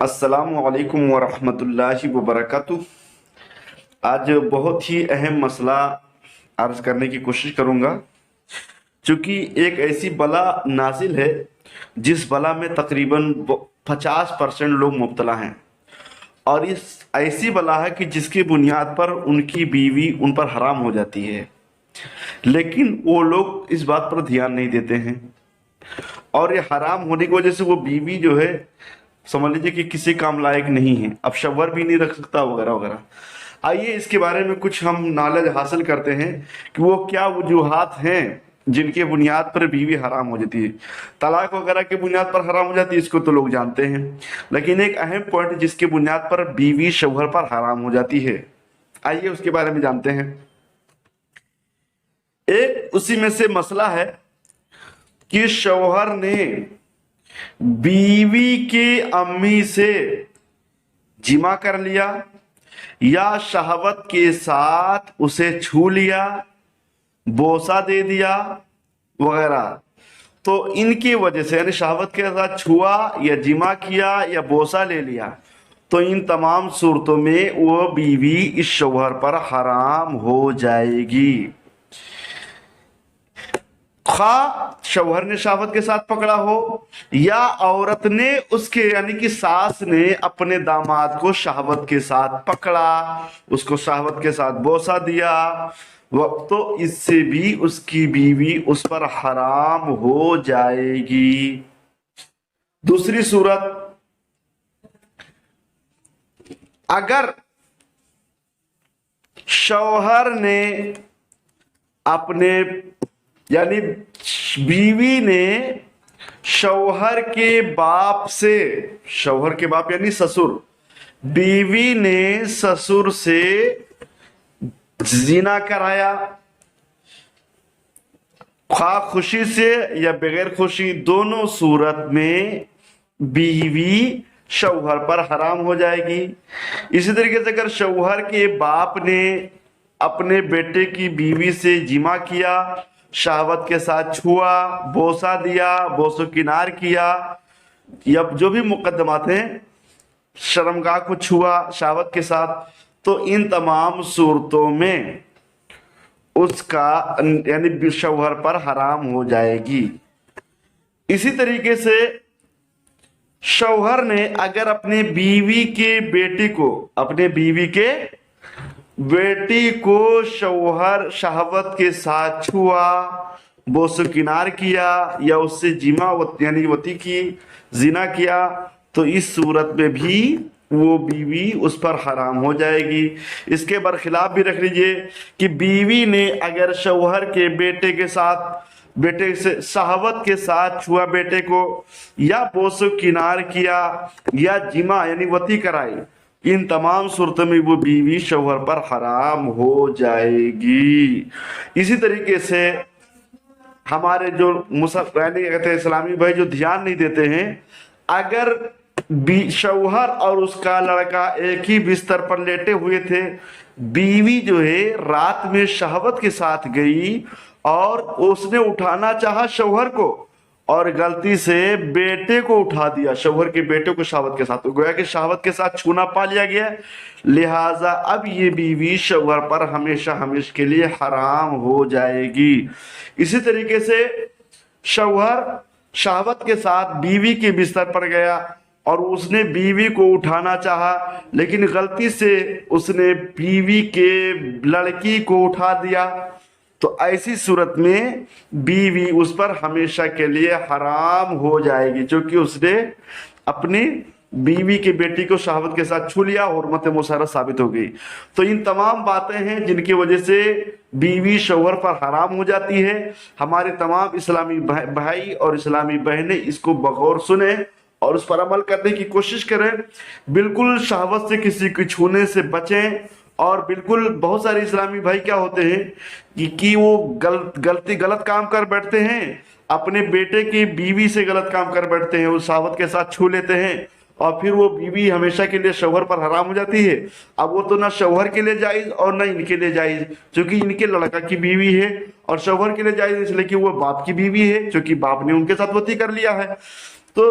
السلام علیکم ورحمۃ اللہ وبرکاتہ۔ آج بہت ہی اہم مسئلہ عرض کرنے کی کوشش کروں گا، چونکہ ایک ایسی بلا نازل ہے جس بلا میں تقریباً 50% لوگ مبتلا ہیں، اور اس ایسی بلا ہے کہ جس کی بنیاد پر ان کی بیوی ان پر حرام ہو جاتی ہے، لیکن وہ لوگ اس بات پر دھیان نہیں دیتے ہیں، اور یہ حرام ہونے کی وجہ سے وہ بیوی جو ہے سمجھ لیجیے کہ کسی کام لائق نہیں ہے، اب شوہر بھی نہیں رکھ سکتا وغیرہ وغیرہ۔ آئیے اس کے بارے میں کچھ ہم نالج حاصل کرتے ہیں کہ وہ کیا وجوہات ہیں جن کے بنیاد پر بیوی حرام ہو جاتی ہے۔ طلاق وغیرہ کی بنیاد پر حرام ہو جاتی ہے، اس کو تو لوگ جانتے ہیں، لیکن ایک اہم پوائنٹ جس کی بنیاد پر بیوی شوہر پر حرام ہو جاتی ہے، آئیے اس کے بارے میں جانتے ہیں۔ ایک اسی میں سے مسئلہ ہے کہ شوہر نے بیوی کے امی سے جمع کر لیا یا شہوت کے ساتھ اسے چھو لیا، بوسہ دے دیا وغیرہ، تو ان کی وجہ سے یعنی شہوت کے ساتھ چھوا یا جمع کیا یا بوسہ لے لیا، تو ان تمام صورتوں میں وہ بیوی اس شوہر پر حرام ہو جائے گی۔ خواہ شوہر نے شہوت کے ساتھ پکڑا ہو یا عورت نے اس کے یعنی کہ ساس نے اپنے داماد کو شہوت کے ساتھ پکڑا، اس کو شہوت کے ساتھ بوسہ دیا، تو اس سے بھی اس کی بیوی اس پر حرام ہو جائے گی۔ دوسری صورت، اگر شوہر نے اپنے یعنی بیوی نے شوہر کے باپ سے، شوہر کے باپ یعنی سسر، بیوی نے سسر سے زنا کرایا، خواہ خوشی سے یا بغیر خوشی، دونوں صورت میں بیوی شوہر پر حرام ہو جائے گی۔ اسی طریقے سے اگر شوہر کے باپ نے اپنے بیٹے کی بیوی سے جمع کیا، شہوت کے ساتھ چھوا، بوسہ دیا، بوسو کنار کیا، یا جو بھی مقدمات ہیں، شرمگاہ کو چھوا شہوت کے ساتھ، تو ان تمام صورتوں میں اس کا یعنی شوہر پر حرام ہو جائے گی۔ اسی طریقے سے شوہر نے اگر اپنے بیوی کے بیٹی کو شوہر شہوت کے ساتھ چھوا، بوسو کنار کیا یا اس سے جمع یعنی وطی کی، زنا کیا، تو اس صورت میں بھی وہ بیوی اس پر حرام ہو جائے گی۔ اس کے برخلاف بھی رکھ لیجئے کہ بیوی نے اگر شوہر کے بیٹے سے شہوت کے ساتھ چھوا بیٹے کو، یا بوسو کنار کیا یا جمع یعنی وطی کرائی، ان تمام صورتوں میں وہ بیوی شوہر پر حرام ہو جائے گی۔ اسی طریقے سے ہمارے جو اسلامی بھائی جو دھیان نہیں دیتے ہیں، اگر شوہر اور اس کا لڑکا ایک ہی بستر پر لیٹے ہوئے تھے، بیوی جو ہے رات میں شہوت کے ساتھ گئی اور اس نے اٹھانا چاہا شوہر کو، اور غلطی سے بیٹے کو اٹھا دیا، شوہر کے بیٹے کو شہوت کے ساتھ، گویا کہ شہوت کے ساتھ چھونا پا لیا گیا، لہٰذا اب یہ بیوی شوہر پر ہمیشہ ہمیشہ کے لیے حرام ہو جائے گی۔ اسی طریقے سے شوہر شہوت کے ساتھ بیوی کے بستر پر گیا اور اس نے بیوی کو اٹھانا چاہا، لیکن غلطی سے اس نے بیوی کے لڑکی کو اٹھا دیا، تو ایسی صورت میں بیوی اس پر ہمیشہ کے لیے حرام ہو جائے گی، چونکہ اس نے اپنی بیوی کے بیٹی کو شہوت کے ساتھ چھو لیا، حرمت مشترکہ ثابت ہو گئی۔ تو ان تمام باتیں ہیں جن کی وجہ سے بیوی شوہر پر حرام ہو جاتی ہے۔ ہمارے تمام اسلامی بھائی اور اسلامی بہنیں اس کو بغور سنیں اور اس پر عمل کرنے کی کوشش کریں، بالکل شہوت سے کسی کو چھونے سے بچیں۔ اور بالکل بہت سارے اسلامی بھائی کیا ہوتے ہیں کہ وہ غلط کام کر بیٹھتے ہیں، اپنے بیٹے کی بیوی سے غلط کام کر بیٹھتے ہیں، وہ شہوت کے ساتھ چھو لیتے ہیں، اور پھر وہ بیوی ہمیشہ کے لیے شوہر پر حرام ہو جاتی ہے۔ اب وہ تو نہ شوہر کے لیے جائز اور نہ ان کے لیے جائز، چونکہ ان کے لڑکا کی بیوی ہے، اور شوہر کے لیے جائز اس لیے کہ وہ باپ کی بیوی ہے، چونکہ باپ نے ان کے ساتھ وطی کر لیا ہے۔ تو